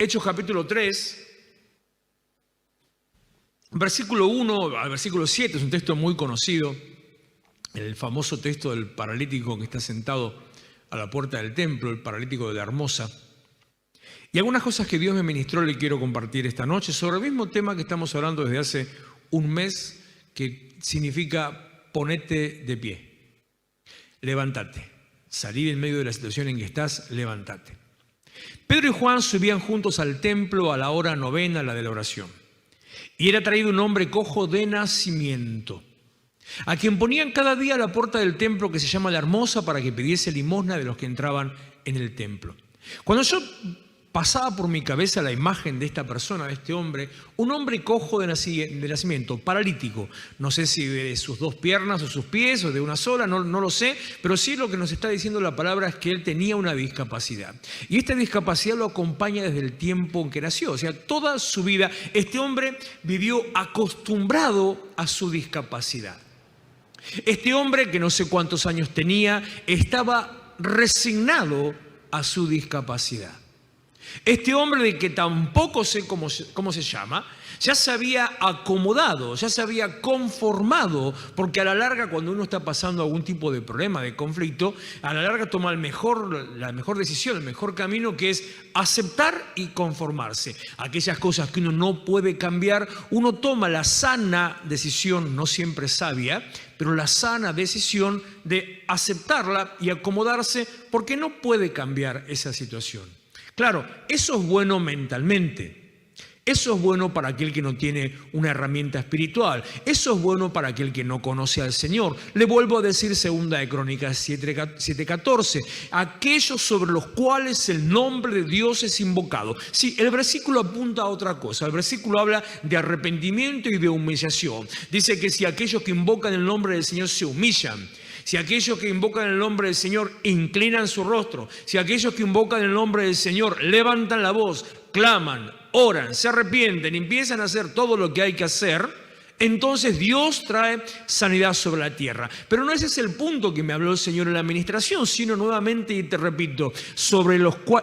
Hechos capítulo 3, versículo 1 al versículo 7, es un texto muy conocido, el famoso texto del paralítico que está sentado a la puerta del templo, el paralítico de la Hermosa. Y algunas cosas que Dios me ministró le quiero compartir esta noche sobre el mismo tema que estamos hablando desde hace un mes, que significa ponete de pie, levántate, salí en medio de la situación en que estás, levántate. Pedro y Juan subían juntos al templo a la hora novena, la de la oración. Y era traído un hombre cojo de nacimiento, a quien ponían cada día a la puerta del templo que se llama La Hermosa para que pidiese limosna de los que entraban en el templo. Cuando yo pasaba por mi cabeza la imagen de esta persona, de este hombre, un hombre cojo de nacimiento, paralítico. No sé si de sus dos piernas o sus pies o de una sola, no lo sé, pero sí lo que nos está diciendo la palabra es que él tenía una discapacidad. Y esta discapacidad lo acompaña desde el tiempo en que nació. O sea, toda su vida este hombre vivió acostumbrado a su discapacidad. Este hombre, que no sé cuántos años tenía, estaba resignado a su discapacidad. Este hombre, de que tampoco sé cómo se llama, ya se había acomodado, ya se había conformado, porque a la larga, cuando uno está pasando algún tipo de problema, de conflicto, a la larga toma la mejor decisión, el mejor camino, que es aceptar y conformarse. Aquellas cosas que uno no puede cambiar, uno toma la sana decisión, no siempre sabia, pero la sana decisión de aceptarla y acomodarse, porque no puede cambiar esa situación. Claro, eso es bueno mentalmente, eso es bueno para aquel que no tiene una herramienta espiritual, eso es bueno para aquel que no conoce al Señor. Le vuelvo a decir 2 de Crónicas 7:14, aquellos sobre los cuales el nombre de Dios es invocado. Sí, el versículo apunta a otra cosa, el versículo habla de arrepentimiento y de humillación. Dice que si aquellos que invocan el nombre del Señor se humillan, si aquellos que invocan el nombre del Señor inclinan su rostro, si aquellos que invocan el nombre del Señor levantan la voz, claman, oran, se arrepienten, empiezan a hacer todo lo que hay que hacer, entonces Dios trae sanidad sobre la tierra. Pero no ese es el punto que me habló el Señor en la administración, sino nuevamente, y te repito, sobre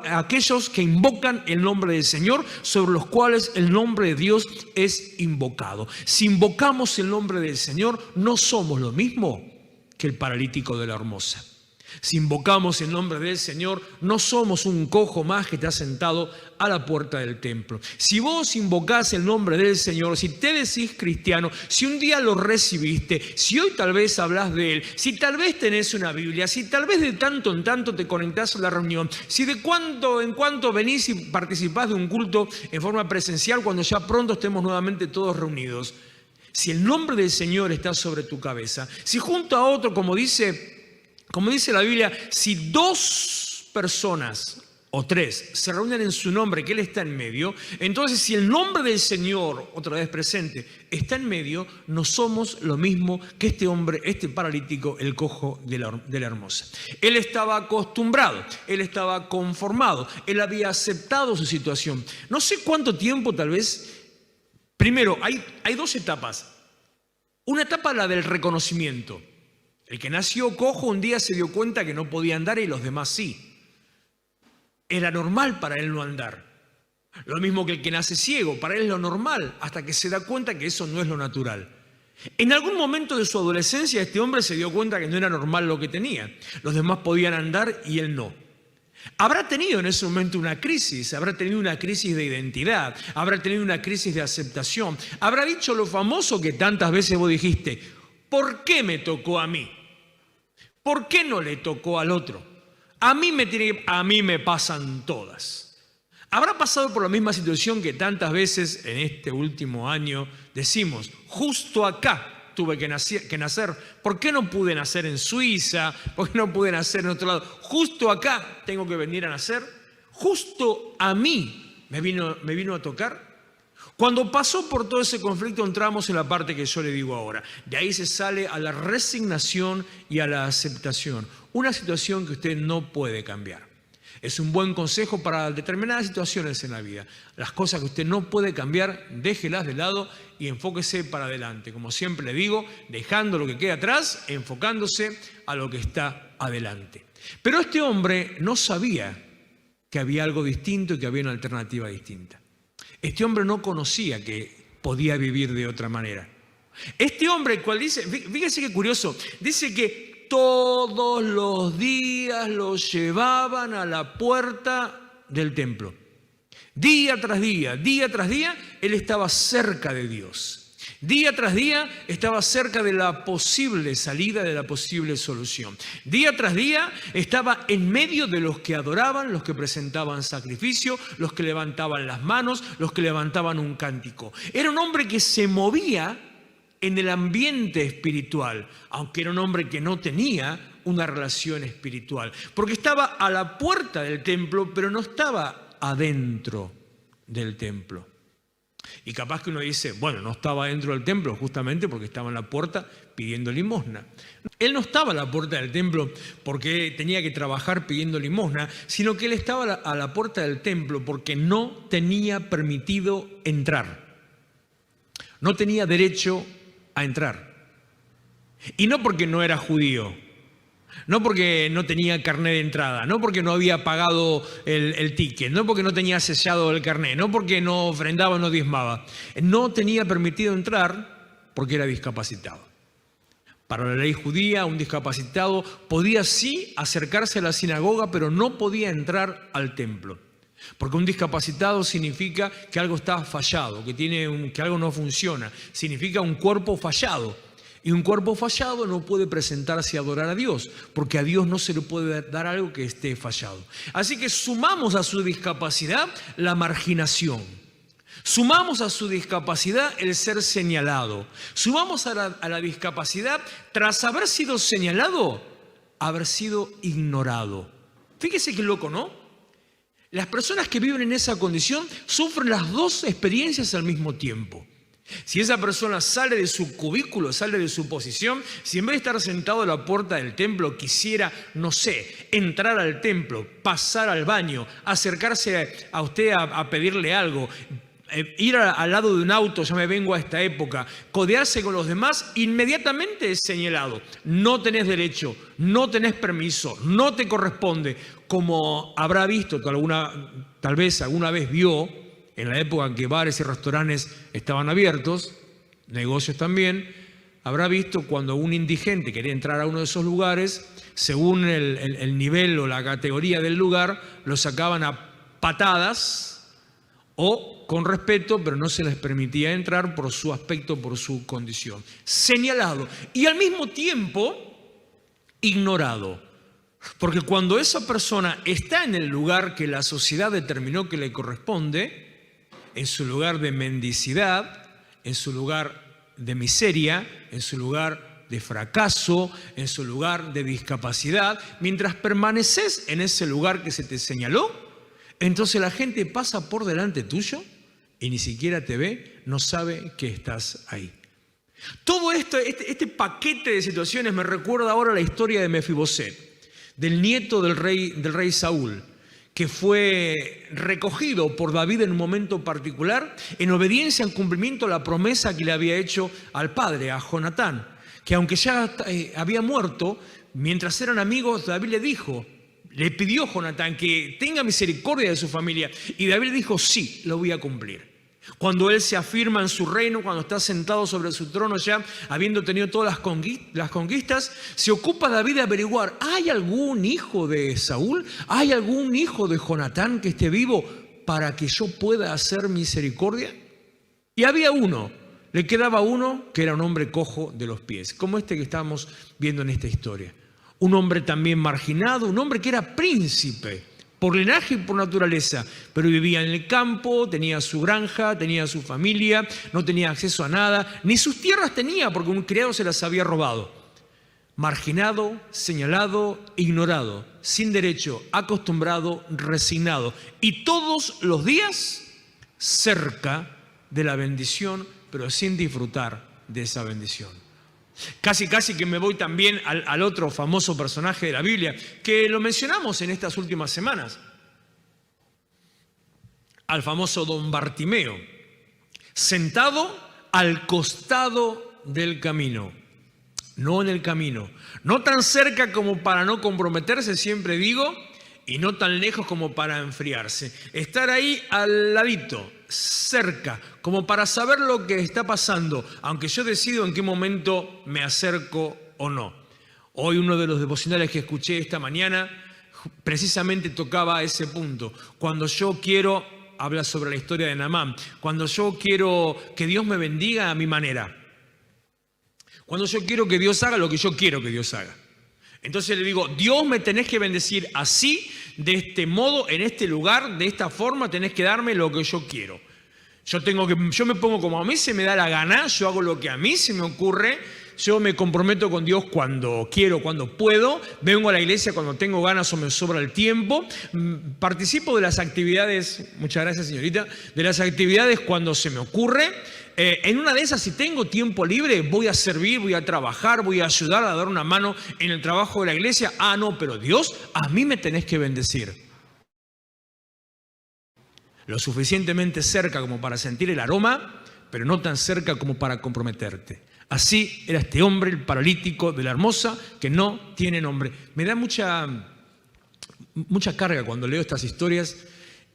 aquellos que invocan el nombre del Señor, sobre los cuales el nombre de Dios es invocado. Si invocamos el nombre del Señor, no somos lo mismo que el paralítico de la Hermosa. Si invocamos el nombre del Señor, no somos un cojo más que está sentado a la puerta del templo. Si vos invocás el nombre del Señor, si te decís cristiano, si un día lo recibiste, si hoy tal vez hablas de Él, si tal vez tenés una Biblia, si tal vez de tanto en tanto te conectás a la reunión, si de cuando en cuanto venís y participás de un culto en forma presencial, cuando ya pronto estemos nuevamente todos reunidos, si el nombre del Señor está sobre tu cabeza, si junto a otro, como dice la Biblia, si 2 personas o 3 se reúnen en su nombre, que Él está en medio, entonces si el nombre del Señor, otra vez presente, está en medio, no somos lo mismo que este hombre, este paralítico, el cojo de la Hermosa. Él estaba acostumbrado, él estaba conformado, él había aceptado su situación. No sé cuánto tiempo tal vez. Primero, hay 2 etapas. Una etapa, la del reconocimiento. El que nació cojo un día se dio cuenta que no podía andar y los demás sí. Era normal para él no andar. Lo mismo que el que nace ciego, para él es lo normal, hasta que se da cuenta que eso no es lo natural. En algún momento de su adolescencia este hombre se dio cuenta que no era normal lo que tenía. Los demás podían andar y él no. Habrá tenido en ese momento una crisis, habrá tenido una crisis de identidad, habrá tenido una crisis de aceptación, habrá dicho lo famoso que tantas veces vos dijiste: ¿por qué me tocó a mí? ¿Por qué no le tocó al otro? A mí me pasan todas. Habrá pasado por la misma situación que tantas veces en este último año decimos: justo acá tuve que nacer. ¿Por qué no pude nacer en Suiza? ¿Por qué no pude nacer en otro lado? Justo acá tengo que venir a nacer. Justo a mí me vino a tocar. Cuando pasó por todo ese conflicto entramos en la parte que yo le digo ahora. De ahí se sale a la resignación y a la aceptación. Una situación que usted no puede cambiar. Es un buen consejo para determinadas situaciones en la vida. Las cosas que usted no puede cambiar, déjelas de lado y enfóquese para adelante. Como siempre le digo, dejando lo que queda atrás, enfocándose a lo que está adelante. Pero este hombre no sabía que había algo distinto y que había una alternativa distinta. Este hombre no conocía que podía vivir de otra manera. Este hombre, el cual dice, fíjense qué curioso, dice que todos los días lo llevaban a la puerta del templo. Día tras día, él estaba cerca de Dios. Día tras día estaba cerca de la posible salida, de la posible solución. Día tras día estaba en medio de los que adoraban, los que presentaban sacrificio, los que levantaban las manos, los que levantaban un cántico. Era un hombre que se movía en el ambiente espiritual, aunque era un hombre que no tenía una relación espiritual, porque estaba a la puerta del templo, pero no estaba adentro del templo. Y capaz que uno dice, bueno, no estaba dentro del templo justamente porque estaba en la puerta pidiendo limosna. Él no estaba a la puerta del templo porque tenía que trabajar pidiendo limosna, sino que él estaba a la puerta del templo porque no tenía permitido entrar. No tenía derecho a entrar. Y no porque no era judío, no porque no tenía carnet de entrada, no porque no había pagado el ticket, no porque no tenía sellado el carnet, no porque no ofrendaba o no diezmaba. No tenía permitido entrar porque era discapacitado. Para la ley judía, un discapacitado podía sí acercarse a la sinagoga, pero no podía entrar al templo. Porque un discapacitado significa que algo está fallado, que algo no funciona. Significa un cuerpo fallado. Y un cuerpo fallado no puede presentarse a adorar a Dios, porque a Dios no se le puede dar algo que esté fallado. Así que sumamos a su discapacidad la marginación. Sumamos a su discapacidad el ser señalado. Sumamos a la discapacidad, tras haber sido señalado, haber sido ignorado. Fíjese qué loco, ¿no? Las personas que viven en esa condición sufren las dos experiencias al mismo tiempo. Si esa persona sale de su cubículo, sale de su posición, si en vez de estar sentado a la puerta del templo quisiera, no sé, entrar al templo, pasar al baño, acercarse a usted a pedirle algo, ir al lado de un auto, ya me vengo a esta época, codearse con los demás, inmediatamente es señalado. No tenés derecho, no tenés permiso, no te corresponde, como habrá visto, tal vez alguna vez vio, en la época en que bares y restaurantes estaban abiertos, negocios también, habrá visto cuando un indigente quería entrar a uno de esos lugares, según el nivel o la categoría del lugar, lo sacaban a patadas o con respeto, pero no se les permitía entrar por su aspecto, por su condición. Señalado y al mismo tiempo ignorado. Porque cuando esa persona está en el lugar que la sociedad determinó que le corresponde, en su lugar de mendicidad, en su lugar de miseria, en su lugar de fracaso, en su lugar de discapacidad, mientras permaneces en ese lugar que se te señaló, entonces la gente pasa por delante tuyo y ni siquiera te ve, no sabe que estás ahí. Todo esto, este paquete de situaciones me recuerda ahora la historia de Mefiboset, del nieto del rey Saúl, que fue recogido por David en un momento particular en obediencia en cumplimiento a la promesa que le había hecho al padre, a Jonatán, que aunque ya había muerto, mientras eran amigos, David le pidió a Jonatán que tenga misericordia de su familia, y David le dijo, sí, lo voy a cumplir. Cuando él se afirma en su reino, cuando está sentado sobre su trono ya, habiendo tenido todas las conquistas, se ocupa David de averiguar, ¿hay algún hijo de Saúl? ¿Hay algún hijo de Jonatán que esté vivo para que yo pueda hacer misericordia? Y había uno, le quedaba uno que era un hombre cojo de los pies, como este que estamos viendo en esta historia. Un hombre también marginado, un hombre que era príncipe, por linaje y por naturaleza, pero vivía en el campo, tenía su granja, tenía su familia, no tenía acceso a nada, ni sus tierras tenía porque un criado se las había robado. Marginado, señalado, ignorado, sin derecho, acostumbrado, resignado. Y todos los días cerca de la bendición, pero sin disfrutar de esa bendición. Casi que me voy también al otro famoso personaje de la Biblia, que lo mencionamos en estas últimas semanas, al famoso don Bartimeo, sentado al costado del camino, no en el camino, no tan cerca como para no comprometerse, siempre digo, y no tan lejos como para enfriarse. Estar ahí al ladito, cerca, como para saber lo que está pasando, aunque yo decido en qué momento me acerco o no. Hoy uno de los devocionales que escuché esta mañana precisamente tocaba ese punto. Cuando yo quiero, habla sobre la historia de Naamán, cuando yo quiero que Dios me bendiga a mi manera, cuando yo quiero que Dios haga lo que yo quiero que Dios haga. Entonces le digo, Dios me tenés que bendecir así, de este modo, en este lugar, de esta forma, tenés que darme lo que yo quiero. Yo me pongo como a mí se me da la gana, yo hago lo que a mí se me ocurre, yo me comprometo con Dios cuando quiero, cuando puedo, vengo a la iglesia cuando tengo ganas o me sobra el tiempo, participo de las actividades, muchas gracias señorita, de las actividades cuando se me ocurre. En una de esas, si tengo tiempo libre, voy a servir, voy a trabajar, voy a ayudar a dar una mano en el trabajo de la iglesia. Ah, no, pero Dios, a mí me tenés que bendecir. Lo suficientemente cerca como para sentir el aroma, pero no tan cerca como para comprometerte. Así era este hombre, el paralítico de la Hermosa, que no tiene nombre. Me da mucha carga cuando leo estas historias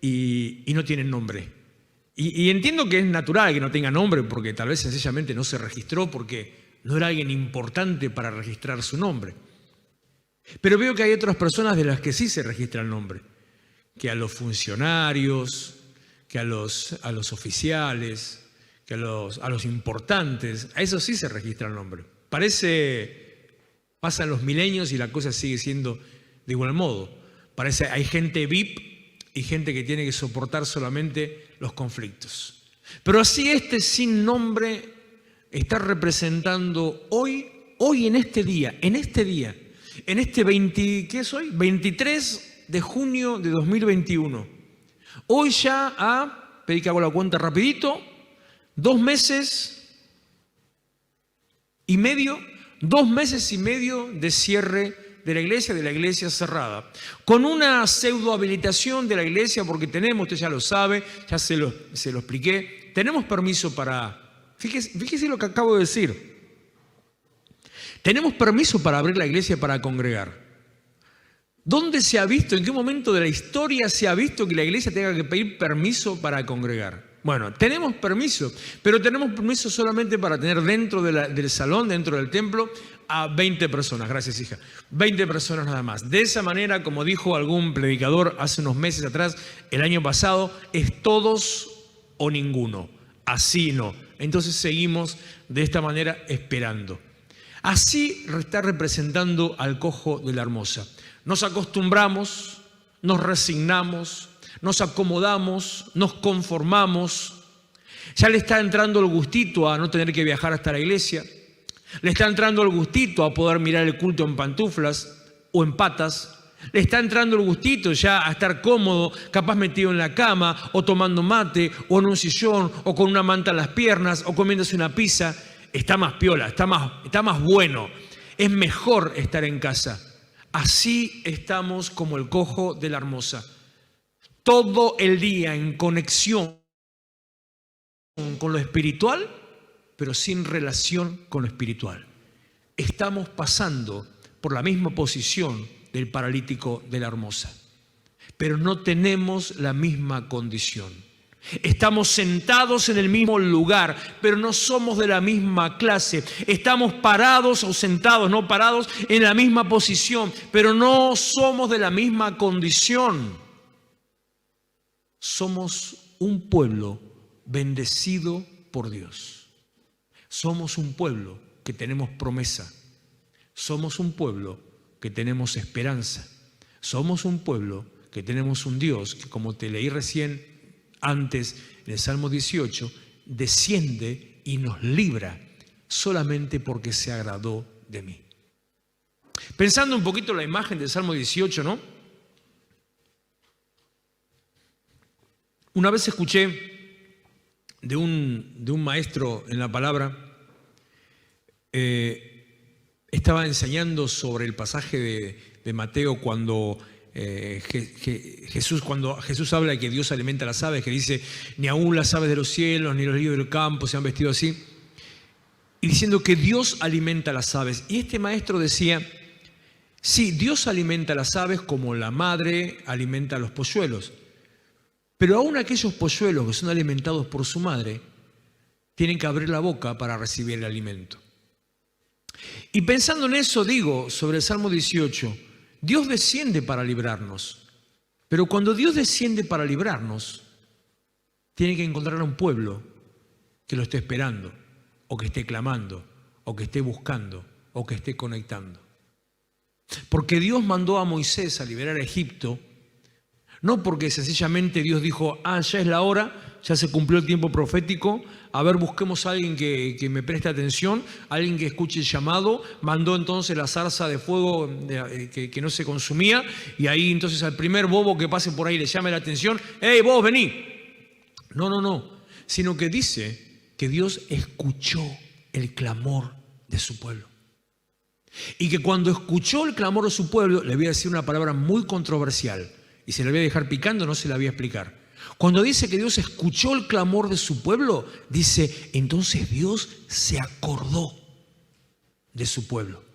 y no tienen nombre. Y entiendo que es natural que no tenga nombre, porque tal vez sencillamente no se registró, porque no era alguien importante para registrar su nombre. Pero veo que hay otras personas de las que sí se registra el nombre, que a los funcionarios, que a los oficiales, que a los importantes, a eso sí se registra el nombre. Pasan los milenios y la cosa sigue siendo de igual modo. Hay gente VIP y gente que tiene que soportar solamente los conflictos. Pero así sin nombre está representando hoy en este día, en este 23 de junio de 2021. Hoy ya pedí que hago la cuenta rapidito, 2 meses y medio de cierre de la iglesia cerrada, con una pseudo habilitación de la iglesia, porque usted ya lo sabe, ya se lo expliqué, tenemos permiso fíjese lo que acabo de decir, tenemos permiso para abrir la iglesia para congregar. ¿Dónde se ha visto, en qué momento de la historia se ha visto que la iglesia tenga que pedir permiso para congregar? Bueno, tenemos permiso, pero tenemos permiso solamente para tener dentro del salón, dentro del templo, a 20 personas. Gracias, hija. 20 personas nada más. De esa manera, como dijo algún predicador hace unos meses atrás, el año pasado, es todos o ninguno. Así no. Entonces seguimos de esta manera esperando. Así está representando al cojo de la Hermosa. Nos acostumbramos, nos resignamos, nos acomodamos, nos conformamos. Ya le está entrando el gustito a no tener que viajar hasta la iglesia. Le está entrando el gustito a poder mirar el culto en pantuflas o en patas. Le está entrando el gustito ya a estar cómodo, capaz metido en la cama o tomando mate o en un sillón o con una manta en las piernas o comiéndose una pizza. Está más piola, está más bueno. Es mejor estar en casa. Así estamos como el cojo de la Hermosa. Todo el día en conexión con lo espiritual, pero sin relación con lo espiritual. Estamos pasando por la misma posición del paralítico de la Hermosa, pero no tenemos la misma condición. Estamos sentados en el mismo lugar, pero no somos de la misma clase. Estamos parados o sentados, no parados, en la misma posición, pero no somos de la misma condición. Somos un pueblo bendecido por Dios. Somos un pueblo que tenemos promesa. Somos un pueblo que tenemos esperanza. Somos un pueblo que tenemos un Dios que, como te leí recién antes en el Salmo 18, desciende y nos libra solamente porque se agradó de mí. Pensando un poquito en la imagen del Salmo 18, ¿no? Una vez escuché de un maestro en la palabra, estaba enseñando sobre el pasaje de Mateo cuando Jesús habla de que Dios alimenta a las aves, que dice, ni aún las aves de los cielos, ni los lirios del campo se han vestido así, y diciendo que Dios alimenta a las aves. Y este maestro decía, Sí, Dios alimenta a las aves como la madre alimenta a los polluelos. Pero aún aquellos polluelos que son alimentados por su madre tienen que abrir la boca para recibir el alimento. Y pensando en eso, digo sobre el Salmo 18, Dios desciende para librarnos. Pero cuando Dios desciende para librarnos, tiene que encontrar a un pueblo que lo esté esperando, o que esté clamando, o que esté buscando, o que esté conectando. Porque Dios mandó a Moisés a liberar a Egipto, no porque sencillamente Dios dijo, ya es la hora, ya se cumplió el tiempo profético, a ver, busquemos a alguien que me preste atención, alguien que escuche el llamado, mandó entonces la zarza de fuego que no se consumía, y ahí entonces al primer bobo que pase por ahí le llame la atención, ¡hey, vos, vení! No, sino que dice que Dios escuchó el clamor de su pueblo. Y que cuando escuchó el clamor de su pueblo, le voy a decir una palabra muy controversial, y se la voy a dejar picando, no se la voy a explicar. Cuando dice que Dios escuchó el clamor de su pueblo, dice, entonces Dios se acordó de su pueblo.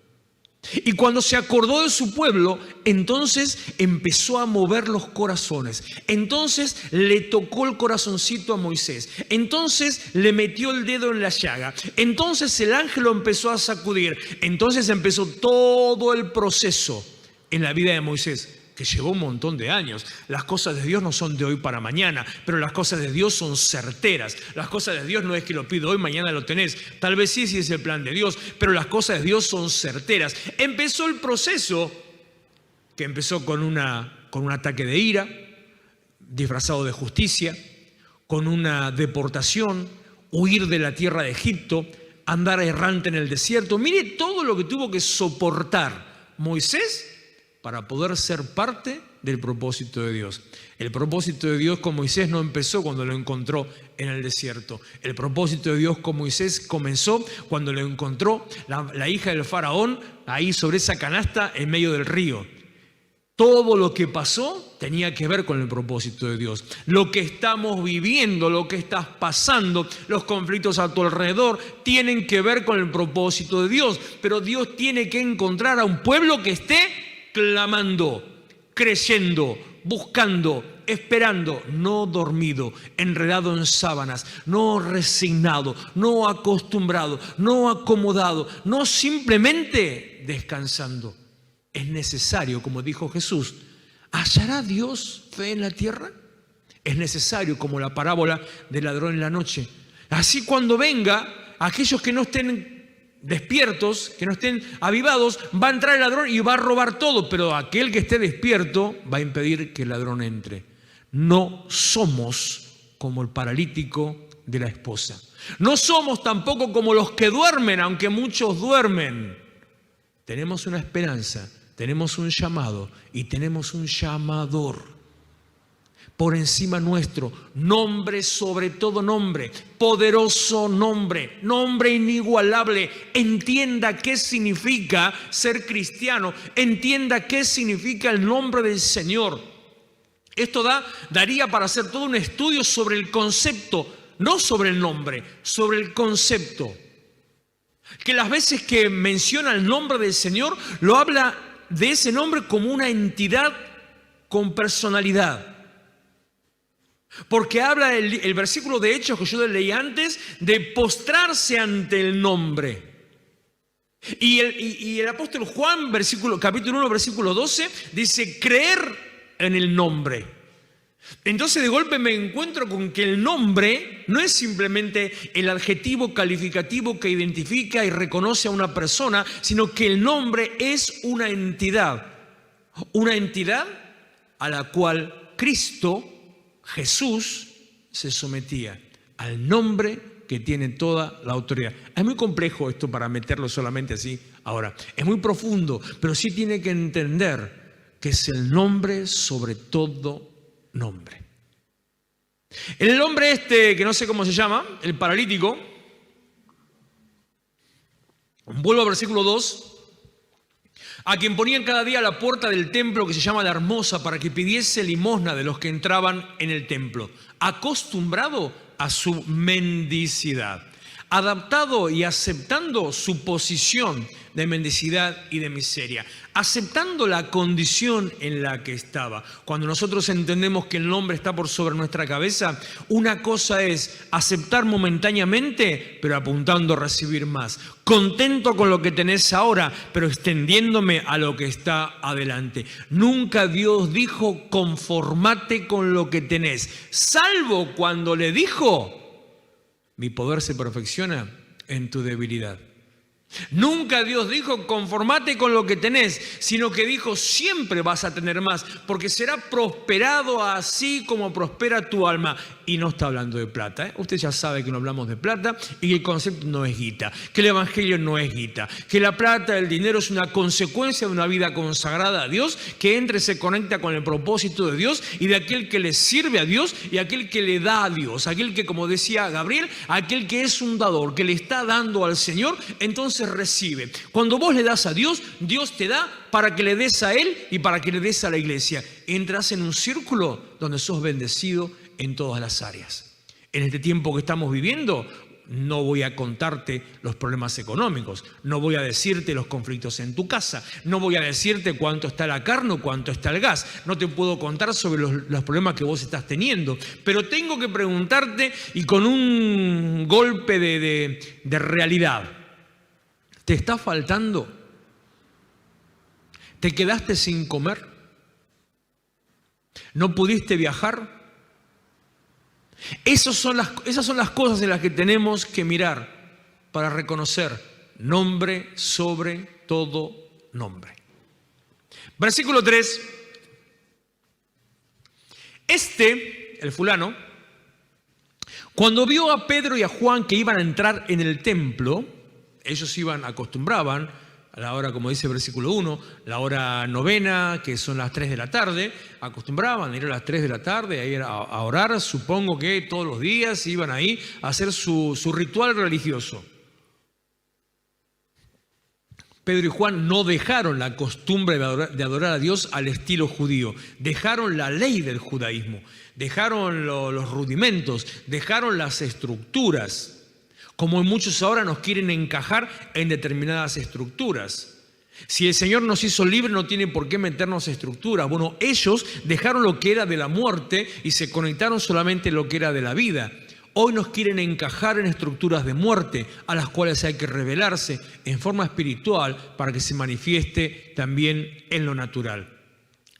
Y cuando se acordó de su pueblo, entonces empezó a mover los corazones. Entonces le tocó el corazoncito a Moisés. Entonces le metió el dedo en la llaga. Entonces el ángel lo empezó a sacudir. Entonces empezó todo el proceso en la vida de Moisés, que llevó un montón de años. Las cosas de Dios no son de hoy para mañana, pero las cosas de Dios son certeras. Las cosas de Dios no es que lo pido hoy, mañana lo tenés. Tal vez sí, si es el plan de Dios, pero las cosas de Dios son certeras. Empezó el proceso, que empezó con un ataque de ira, disfrazado de justicia, con una deportación, huir de la tierra de Egipto, andar errante en el desierto. Mire todo lo que tuvo que soportar Moisés para poder ser parte del propósito de Dios. El propósito de Dios con Moisés no empezó cuando lo encontró en el desierto. El propósito de Dios con Moisés comenzó cuando lo encontró la hija del faraón ahí sobre esa canasta en medio del río. Todo lo que pasó tenía que ver con el propósito de Dios. Lo que estamos viviendo, lo que estás pasando, los conflictos a tu alrededor, tienen que ver con el propósito de Dios. Pero Dios tiene que encontrar a un pueblo que esté clamando, creyendo, buscando, esperando, no dormido, enredado en sábanas, no resignado, no acostumbrado, no acomodado, no simplemente descansando. Es necesario, como dijo Jesús, ¿hallará Dios fe en la tierra? Es necesario, como la parábola del ladrón en la noche. Así cuando venga, aquellos que no estén despiertos, que no estén avivados, va a entrar el ladrón y va a robar todo, pero aquel que esté despierto va a impedir que el ladrón entre. No somos como el paralítico de la esposa. No somos tampoco como los que duermen, aunque muchos duermen. Tenemos una esperanza, tenemos un llamado y tenemos un llamador por encima nuestro, nombre sobre todo nombre, poderoso nombre, nombre inigualable. Entienda qué significa ser cristiano, entienda qué significa el nombre del Señor. Esto daría para hacer todo un estudio sobre el concepto, no sobre el nombre, sobre el concepto. Que las veces que menciona el nombre del Señor, lo habla de ese nombre como una entidad con personalidad. Porque habla el versículo de Hechos que yo leí antes de postrarse ante el nombre. Y el apóstol Juan, capítulo 1, versículo 12, dice creer en el nombre. Entonces de golpe me encuentro con que el nombre no es simplemente el adjetivo calificativo que identifica y reconoce a una persona, sino que el nombre es una entidad a la cual Cristo, Jesús, se sometía, al nombre que tiene toda la autoridad. Es muy complejo esto para meterlo solamente así ahora. Es muy profundo, pero sí tiene que entender que es el nombre sobre todo nombre. El hombre que no sé cómo se llama, el paralítico, vuelvo al versículo 2, a quien ponían cada día a la puerta del templo que se llama la Hermosa para que pidiese limosna de los que entraban en el templo, acostumbrado a su mendicidad. adaptado y aceptando su posición de mendicidad y de miseria, aceptando la condición en la que estaba. Cuando nosotros entendemos que el nombre está por sobre nuestra cabeza, una cosa es aceptar momentáneamente, pero apuntando a recibir más. Contento con lo que tenés ahora, pero extendiéndome a lo que está adelante. Nunca Dios dijo, conformate con lo que tenés, salvo cuando le dijo, mi poder se perfecciona en tu debilidad. Nunca Dios dijo, conformate con lo que tenés, sino que dijo, siempre vas a tener más, porque será prosperado así como prospera tu alma. Y no está hablando de plata, ¿eh? Usted ya sabe que no hablamos de plata y que el concepto no es guita, que el evangelio no es guita, que la plata, el dinero es una consecuencia de una vida consagrada a Dios, que entra y se conecta con el propósito de Dios y de aquel que le sirve a Dios y aquel que le da a Dios, aquel que, como decía Gabriel, aquel que es un dador, que le está dando al Señor, entonces recibe. Cuando vos le das a Dios, Dios te da para que le des a Él y para que le des a la iglesia. Entras en un círculo donde sos bendecido en todas las áreas. En este tiempo que estamos viviendo, no voy a contarte los problemas económicos, no voy a decirte los conflictos en tu casa, no voy a decirte cuánto está la carne o cuánto está el gas, no te puedo contar sobre los problemas que vos estás teniendo, pero tengo que preguntarte y con un golpe de realidad, ¿te está faltando? ¿Te quedaste sin comer? ¿No pudiste viajar? Esas son las cosas en las que tenemos que mirar para reconocer nombre sobre todo nombre. Versículo 3. El fulano, cuando vio a Pedro y a Juan que iban a entrar en el templo, ellos acostumbraban a la hora, como dice el versículo 1, la hora novena, que son las 3 de la tarde, acostumbraban a ir a las 3 de la tarde, a ir a orar, supongo que todos los días iban ahí a hacer su ritual religioso. Pedro y Juan no dejaron la costumbre de adorar a Dios al estilo judío, dejaron la ley del judaísmo, dejaron los rudimentos, dejaron las estructuras. Como muchos ahora nos quieren encajar en determinadas estructuras. Si el Señor nos hizo libres, no tiene por qué meternos estructuras. Bueno, ellos dejaron lo que era de la muerte y se conectaron solamente en lo que era de la vida. Hoy nos quieren encajar en estructuras de muerte, a las cuales hay que revelarse en forma espiritual para que se manifieste también en lo natural.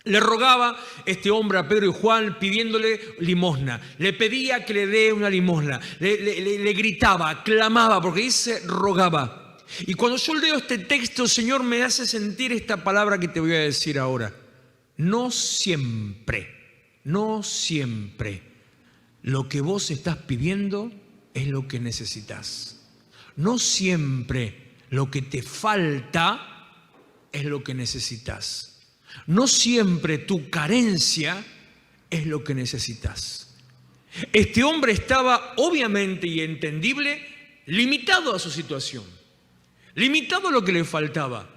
Le rogaba este hombre a Pedro y Juan pidiéndole limosna. Le pedía que le dé una limosna. Le gritaba, clamaba, porque dice rogaba. Y cuando yo leo este texto, Señor, me hace sentir esta palabra que te voy a decir ahora. No siempre lo que vos estás pidiendo es lo que necesitas. No siempre lo que te falta es lo que necesitas. No siempre tu carencia es lo que necesitas. Este hombre estaba obviamente y entendible limitado a su situación, limitado a lo que le faltaba.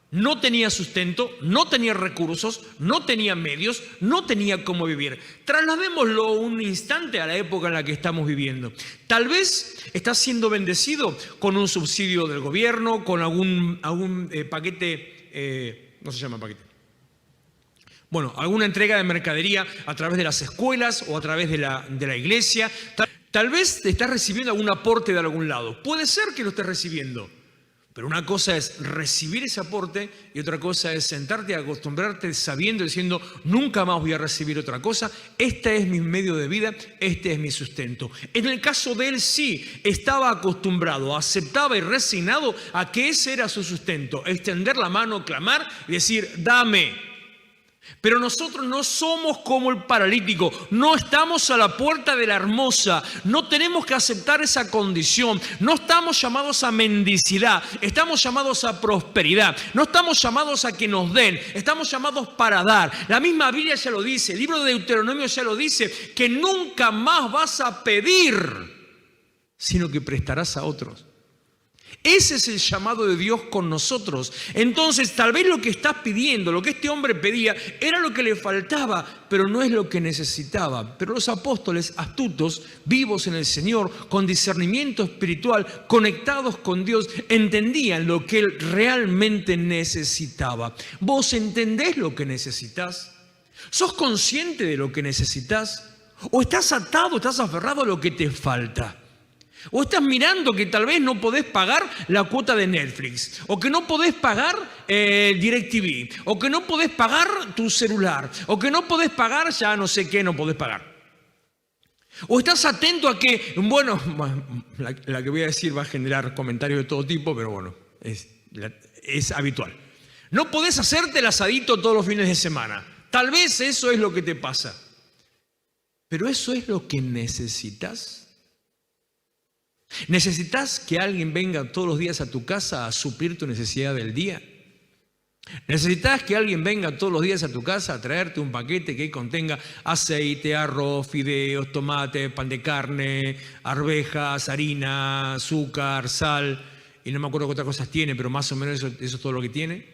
No tenía sustento, no tenía recursos, no tenía medios, no tenía cómo vivir. Trasladémoslo un instante a la época en la que estamos viviendo. Tal vez estás siendo bendecido con un subsidio del gobierno, con algún paquete, no se llama paquete. Bueno, alguna entrega de mercadería a través de las escuelas o a través de la iglesia. Tal vez te estás recibiendo algún aporte de algún lado. Puede ser que lo estés recibiendo. Pero una cosa es recibir ese aporte y otra cosa es sentarte y acostumbrarte sabiendo, diciendo, nunca más voy a recibir otra cosa. Este es mi medio de vida, este es mi sustento. En el caso de él sí, estaba acostumbrado, aceptaba y resignado a que ese era su sustento. Extender la mano, clamar y decir, dame. Pero nosotros no somos como el paralítico, no estamos a la puerta de la hermosa, no tenemos que aceptar esa condición, no estamos llamados a mendicidad, estamos llamados a prosperidad, no estamos llamados a que nos den, estamos llamados para dar. La misma Biblia ya lo dice, el libro de Deuteronomio ya lo dice, que nunca más vas a pedir, sino que prestarás a otros. Ese es el llamado de Dios con nosotros. Entonces, tal vez lo que estás pidiendo, lo que este hombre pedía, era lo que le faltaba, pero no es lo que necesitaba. Pero los apóstoles astutos, vivos en el Señor, con discernimiento espiritual, conectados con Dios, entendían lo que él realmente necesitaba. ¿Vos entendés lo que necesitas? ¿Sos consciente de lo que necesitas? ¿O estás atado, estás aferrado a lo que te falta? ¿O estás mirando que tal vez no podés pagar la cuota de Netflix? ¿O que no podés pagar DirecTV? ¿O que no podés pagar tu celular? ¿O que no podés pagar ya no sé qué no podés pagar? ¿O estás atento a que, bueno, la que voy a decir va a generar comentarios de todo tipo, pero bueno, es habitual. No podés hacerte el asadito todos los fines de semana. Tal vez eso es lo que te pasa. Pero ¿eso es lo que necesitas? ¿Necesitas que alguien venga todos los días a tu casa a suplir tu necesidad del día? ¿Necesitas que alguien venga todos los días a tu casa a traerte un paquete que contenga aceite, arroz, fideos, tomate, pan de carne, arvejas, harina, azúcar, sal? Y no me acuerdo qué otras cosas tiene, pero más o menos eso es todo lo que tiene.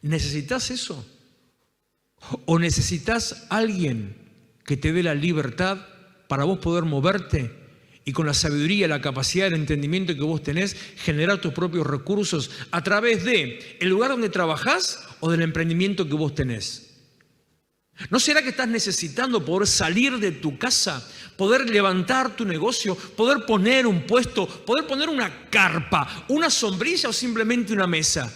¿Necesitas eso? ¿O necesitas alguien que te dé la libertad para vos poder moverte? Y con la sabiduría, la capacidad, el entendimiento que vos tenés, generar tus propios recursos a través de el lugar donde trabajás o del emprendimiento que vos tenés. ¿No será que estás necesitando poder salir de tu casa, poder levantar tu negocio, poder poner un puesto, poder poner una carpa, una sombrilla o simplemente una mesa?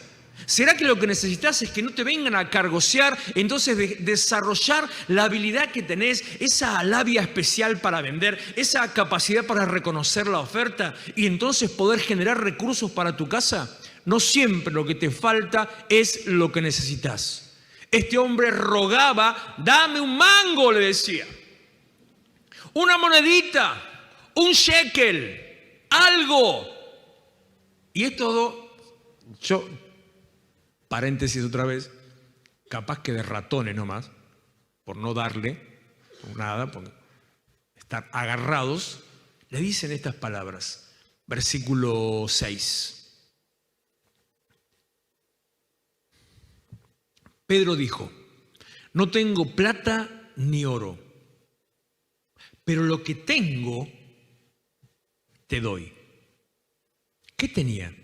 ¿Será que lo que necesitas es que no te vengan a cargosear, entonces desarrollar la habilidad que tenés, esa labia especial para vender, esa capacidad para reconocer la oferta y entonces poder generar recursos para tu casa? No siempre lo que te falta es lo que necesitas. Este hombre rogaba, dame un mango, le decía, una monedita, un shekel, algo. Y es todo, paréntesis otra vez, capaz que de ratones nomás, por no darle, por nada, por estar agarrados, le dicen estas palabras. Versículo 6. Pedro dijo, no tengo plata ni oro, pero lo que tengo te doy. ¿Qué tenía?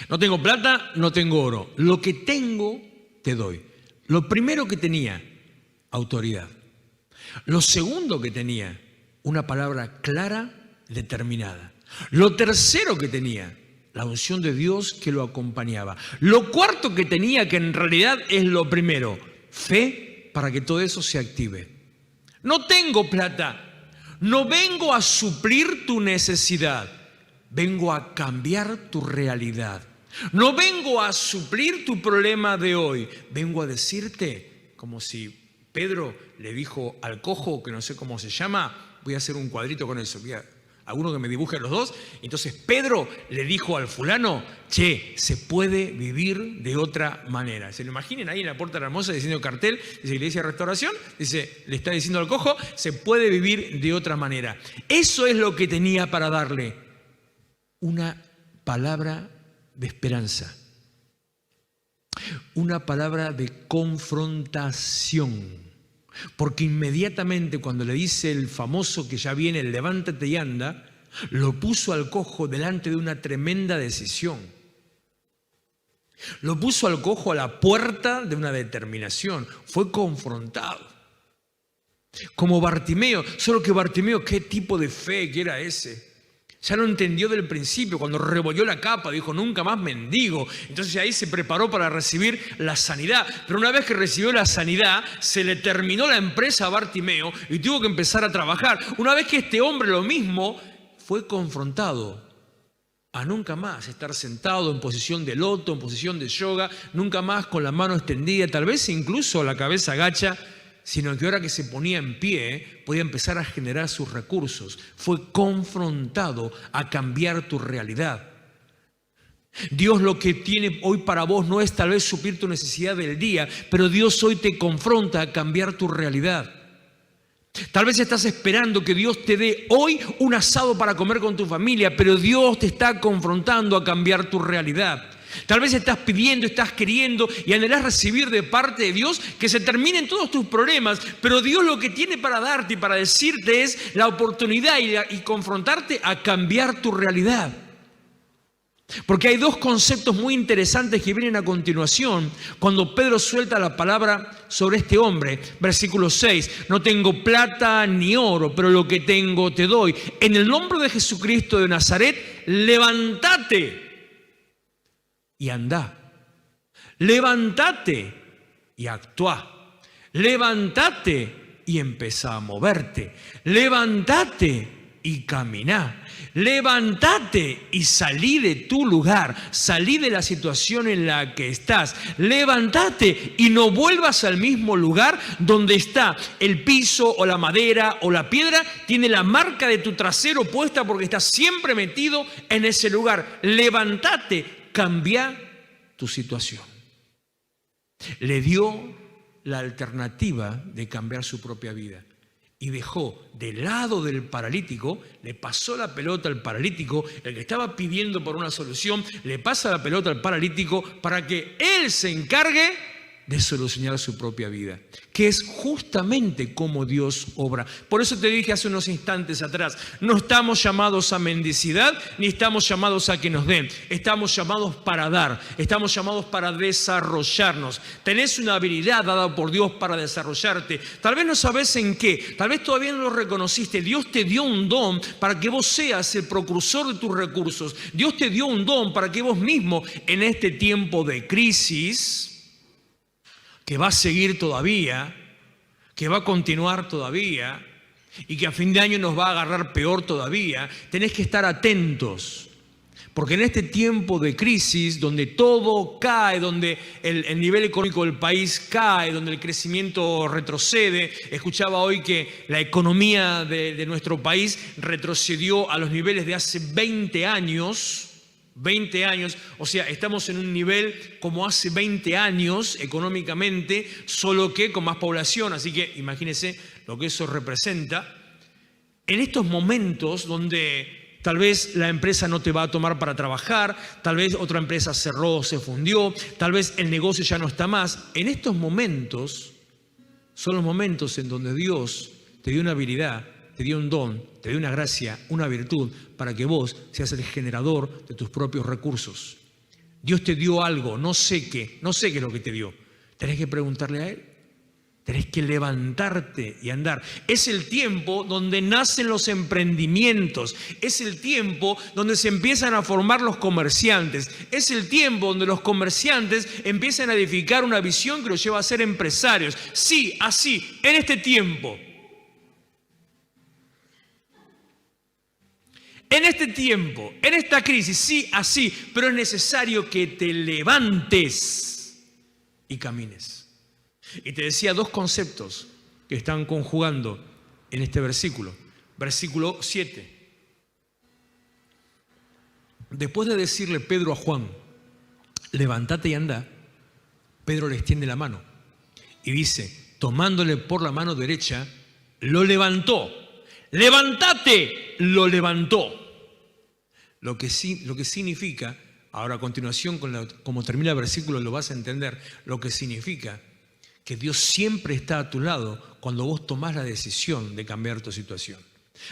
No tengo plata, no tengo oro. Lo que tengo, te doy. Lo primero que tenía, autoridad. Lo segundo que tenía, una palabra clara, determinada. Lo tercero que tenía, la unción de Dios que lo acompañaba. Lo cuarto que tenía, que en realidad es lo primero, fe para que todo eso se active. No tengo plata, no vengo a suplir tu necesidad. Vengo a cambiar tu realidad. No vengo a suplir tu problema de hoy. Vengo a decirte, como si Pedro le dijo al cojo, que no sé cómo se llama, voy a hacer un cuadrito con eso. Alguno que me dibuje los dos. Entonces Pedro le dijo al fulano, che, se puede vivir de otra manera. Se lo imaginen ahí en la Puerta de la Hermosa diciendo cartel, dice Iglesia de Restauración, dice, le está diciendo al cojo, se puede vivir de otra manera. Eso es lo que tenía para darle. Una palabra de esperanza, una palabra de confrontación, porque inmediatamente cuando le dice el famoso que ya viene, levántate y anda, lo puso al cojo delante de una tremenda decisión. Lo puso al cojo a la puerta de una determinación, fue confrontado. Como Bartimeo, solo que Bartimeo, ¿qué tipo de fe que era ese? Ya lo entendió del principio, cuando revolvió la capa, dijo, nunca más mendigo. Entonces ahí se preparó para recibir la sanidad. Pero una vez que recibió la sanidad, se le terminó la empresa a Bartimeo y tuvo que empezar a trabajar. Una vez que este hombre lo mismo, fue confrontado a nunca más estar sentado en posición de loto, en posición de yoga, nunca más con la mano extendida, tal vez incluso la cabeza agacha, sino que ahora que se ponía en pie, podía empezar a generar sus recursos. Fue confrontado a cambiar tu realidad. Dios lo que tiene hoy para vos no es tal vez suplir tu necesidad del día, pero Dios hoy te confronta a cambiar tu realidad. Tal vez estás esperando que Dios te dé hoy un asado para comer con tu familia, pero Dios te está confrontando a cambiar tu realidad. Tal vez estás pidiendo, estás queriendo y anhelás recibir de parte de Dios que se terminen todos tus problemas, pero Dios lo que tiene para darte y para decirte es la oportunidad y confrontarte a cambiar tu realidad. Porque hay dos conceptos muy interesantes que vienen a continuación cuando Pedro suelta la palabra sobre este hombre. Versículo 6, no tengo plata ni oro, pero lo que tengo te doy. En el nombre de Jesucristo de Nazaret, levántate y andá. Levántate y actúa. Levántate y empezá a moverte. Levántate y caminá. Levántate y salí de tu lugar, salí de la situación en la que estás. Levántate y no vuelvas al mismo lugar donde está el piso o la madera o la piedra. Tiene la marca de tu trasero puesta porque estás siempre metido en ese lugar. Levántate, cambia tu situación. Le dio la alternativa de cambiar su propia vida. Y dejó del lado del paralítico, le pasó la pelota al paralítico, el que estaba pidiendo por una solución, le pasa la pelota al paralítico para que él se encargue de solucionar su propia vida, que es justamente como Dios obra. Por eso te dije hace unos instantes atrás, no estamos llamados a mendicidad, ni estamos llamados a que nos den. Estamos llamados para dar, estamos llamados para desarrollarnos. Tenés una habilidad dada por Dios para desarrollarte. Tal vez no sabés en qué, tal vez todavía no lo reconociste. Dios te dio un don para que vos seas el precursor de tus recursos. Dios te dio un don para que vos mismo, en este tiempo de crisis, que va a seguir todavía, que va a continuar todavía y que a fin de año nos va a agarrar peor todavía, tenés que estar atentos. Porque en este tiempo de crisis, donde todo cae, donde el nivel económico del país cae, donde el crecimiento retrocede, escuchaba hoy que la economía de nuestro país retrocedió a los niveles de hace 20 años, o sea, estamos en un nivel como hace 20 años económicamente, solo que con más población, así que imagínense lo que eso representa. En estos momentos donde tal vez la empresa no te va a tomar para trabajar, tal vez otra empresa cerró, se fundió, tal vez el negocio ya no está más, en estos momentos son los momentos en donde Dios te dio una habilidad, te dio un don, te dio una gracia, una virtud para que vos seas el generador de tus propios recursos. Dios te dio algo, no sé qué es lo que te dio. Tenés que preguntarle a Él. Tenés que levantarte y andar. Es el tiempo donde nacen los emprendimientos. Es el tiempo donde se empiezan a formar los comerciantes. Es el tiempo donde los comerciantes empiezan a edificar una visión que los lleva a ser empresarios. Sí, así, en este tiempo. En este tiempo, en esta crisis, sí, así, pero es necesario que te levantes y camines. Y te decía dos conceptos que están conjugando en este versículo. Versículo 7. Después de decirle Pedro a Juan, levántate y anda, Pedro le extiende la mano y dice, tomándole por la mano derecha, lo levantó. Levántate, lo levantó. Lo que significa, ahora a continuación, como termina el versículo lo vas a entender, lo que significa que Dios siempre está a tu lado cuando vos tomás la decisión de cambiar tu situación.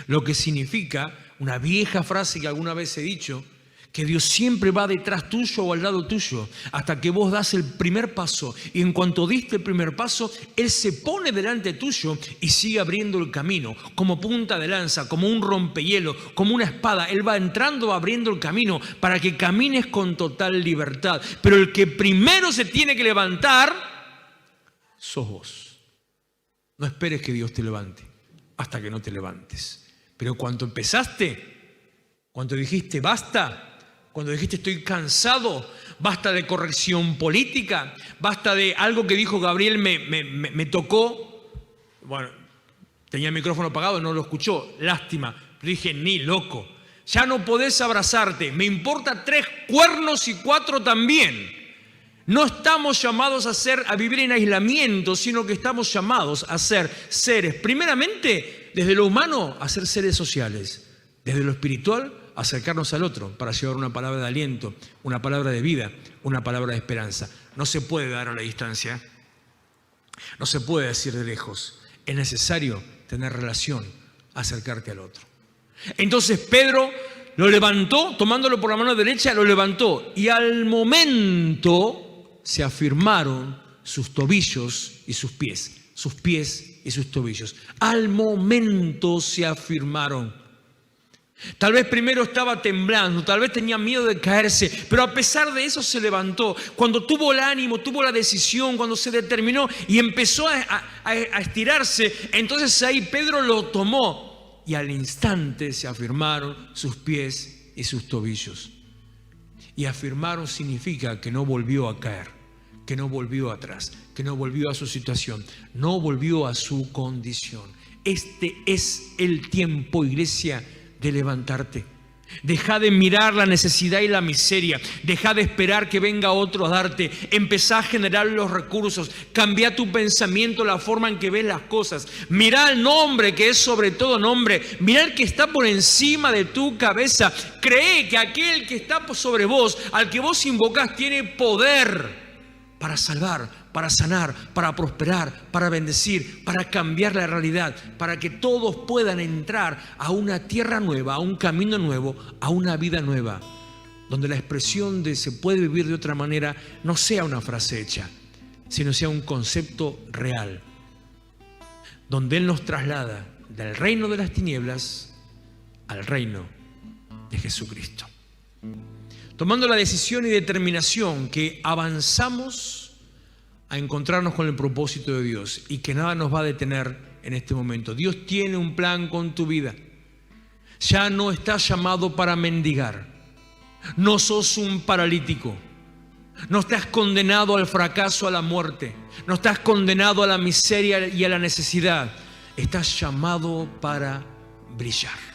Lo que significa, una vieja frase que alguna vez he dicho, que Dios siempre va detrás tuyo o al lado tuyo hasta que vos das el primer paso. Y en cuanto diste el primer paso, Él se pone delante tuyo y sigue abriendo el camino, como punta de lanza, como un rompehielo, como una espada. Él va entrando, abriendo el camino para que camines con total libertad. Pero el que primero se tiene que levantar, sos vos. No esperes que Dios te levante hasta que no te levantes. Pero cuando empezaste, cuando dijiste basta, cuando dijiste estoy cansado, basta de corrección política, basta de algo que dijo Gabriel me tocó. Bueno, tenía el micrófono apagado, no lo escuchó, lástima. Le dije, ni loco, ya no podés abrazarte, me importa 3 cuernos y 4 también. No estamos llamados a vivir en aislamiento, sino que estamos llamados a ser seres, primeramente, desde lo humano, a ser seres sociales. Desde lo espiritual, acercarnos al otro para llevar una palabra de aliento, una palabra de vida, una palabra de esperanza. No se puede dar a la distancia, no se puede decir de lejos. Es necesario tener relación, acercarte al otro. Entonces Pedro lo levantó, tomándolo por la mano derecha, lo levantó. Y al momento se afirmaron sus tobillos y sus pies y sus tobillos. Al momento se afirmaron. Tal vez primero estaba temblando, tal vez tenía miedo de caerse, pero a pesar de eso se levantó. Cuando tuvo el ánimo, tuvo la decisión, cuando se determinó y empezó a estirarse, entonces ahí Pedro lo tomó y al instante se afirmaron sus pies y sus tobillos. Y afirmaron significa que no volvió a caer, que no volvió atrás, que no volvió a su situación, no volvió a su condición. Este es el tiempo, iglesia, de levantarte. Deja de mirar la necesidad y la miseria. Deja de esperar que venga otro a darte. Empezá a generar los recursos. Cambia tu pensamiento, la forma en que ves las cosas. Mira al nombre que es sobre todo nombre. Mira el que está por encima de tu cabeza. Cree que aquel que está sobre vos, al que vos invocás, tiene poder para salvar, para sanar, para prosperar, para bendecir, para cambiar la realidad, para que todos puedan entrar a una tierra nueva, a un camino nuevo, a una vida nueva, donde la expresión de se puede vivir de otra manera no sea una frase hecha, sino sea un concepto real, donde Él nos traslada del reino de las tinieblas al reino de Jesucristo. Tomando la decisión y determinación que avanzamos a encontrarnos con el propósito de Dios y que nada nos va a detener en este momento. Dios tiene un plan con tu vida. Ya no estás llamado para mendigar. No sos un paralítico. No estás condenado al fracaso, a la muerte. No estás condenado a la miseria y a la necesidad. Estás llamado para brillar.